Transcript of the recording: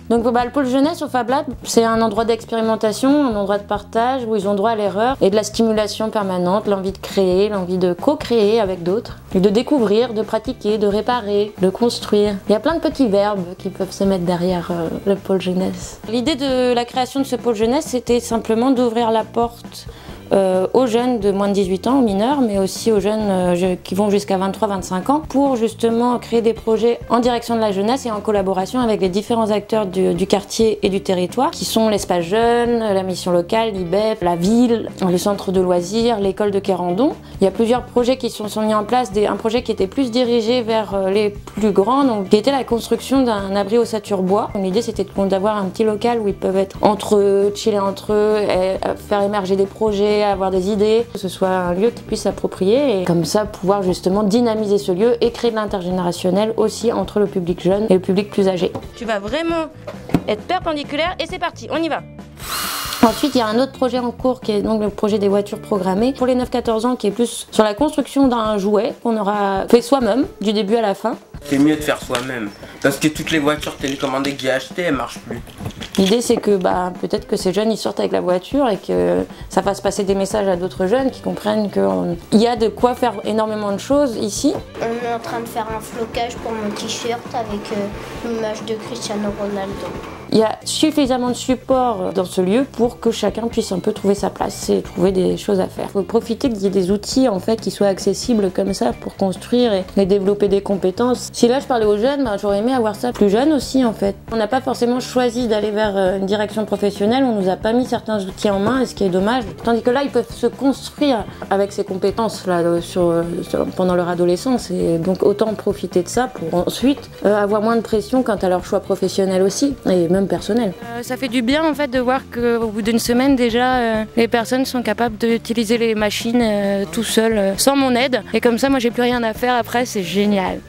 Donc le pôle jeunesse au Fab Lab, c'est un endroit d'expérimentation, un endroit de partage où ils ont droit à l'erreur et de la stimulation permanente, l'envie de créer, l'envie de co-créer avec d'autres, et de découvrir, de pratiquer, de réparer, de construire. Il y a plein de petits verbes qui peuvent se mettre derrière le pôle jeunesse. L'idée de la création de ce pôle jeunesse, c'était simplement d'ouvrir la porte aux jeunes de moins de 18 ans, aux mineurs, mais aussi aux jeunes qui vont jusqu'à 23-25 ans, pour justement créer des projets en direction de la jeunesse et en collaboration avec les différents acteurs du quartier et du territoire, qui sont l'espace jeune, la mission locale, l'IBEF, la ville, le centre de loisirs, l'école de Quérandon. Il y a plusieurs projets qui sont mis en place, un projet qui était plus dirigé vers les plus grands, donc, qui était la construction d'un abri ossature bois. L'idée c'était d'avoir un petit local où ils peuvent être entre eux, chiller entre eux, et faire émerger des projets, avoir des idées, que ce soit un lieu qu'ils puissent s'approprier et comme ça pouvoir justement dynamiser ce lieu et créer de l'intergénérationnel aussi entre le public jeune et le public plus âgé. Tu vas vraiment être perpendiculaire et c'est parti, on y va. Ensuite, il y a un autre projet en cours qui est donc le projet des voitures programmées pour les 9-14 ans qui est plus sur la construction d'un jouet qu'on aura fait soi-même du début à la fin. C'est mieux de faire soi-même parce que toutes les voitures télécommandées que j'ai achetées, elles marchent plus. L'idée c'est que peut-être que ces jeunes ils sortent avec la voiture et que ça fasse passer des messages à d'autres jeunes qui comprennent qu'il y a de quoi faire énormément de choses ici. On est en train de faire un flocage pour mon t-shirt avec l'image de Cristiano Ronaldo. Il y a suffisamment de support dans ce lieu pour que chacun puisse un peu trouver sa place et trouver des choses à faire. Il faut profiter qu'il y ait des outils en fait qui soient accessibles comme ça pour construire et développer des compétences. Si là je parlais aux jeunes, j'aurais aimé avoir ça plus jeune aussi en fait. On n'a pas forcément choisi d'aller vers une direction professionnelle, on nous a pas mis certains outils en main, ce qui est dommage. Tandis que là ils peuvent se construire avec ces compétences là pendant leur adolescence et donc autant profiter de ça pour ensuite avoir moins de pression quant à leur choix professionnel aussi et même personnel. Ça fait du bien en fait de voir qu'au bout d'une semaine déjà les personnes sont capables d'utiliser les machines tout seules sans mon aide et comme ça moi j'ai plus rien à faire après, c'est génial.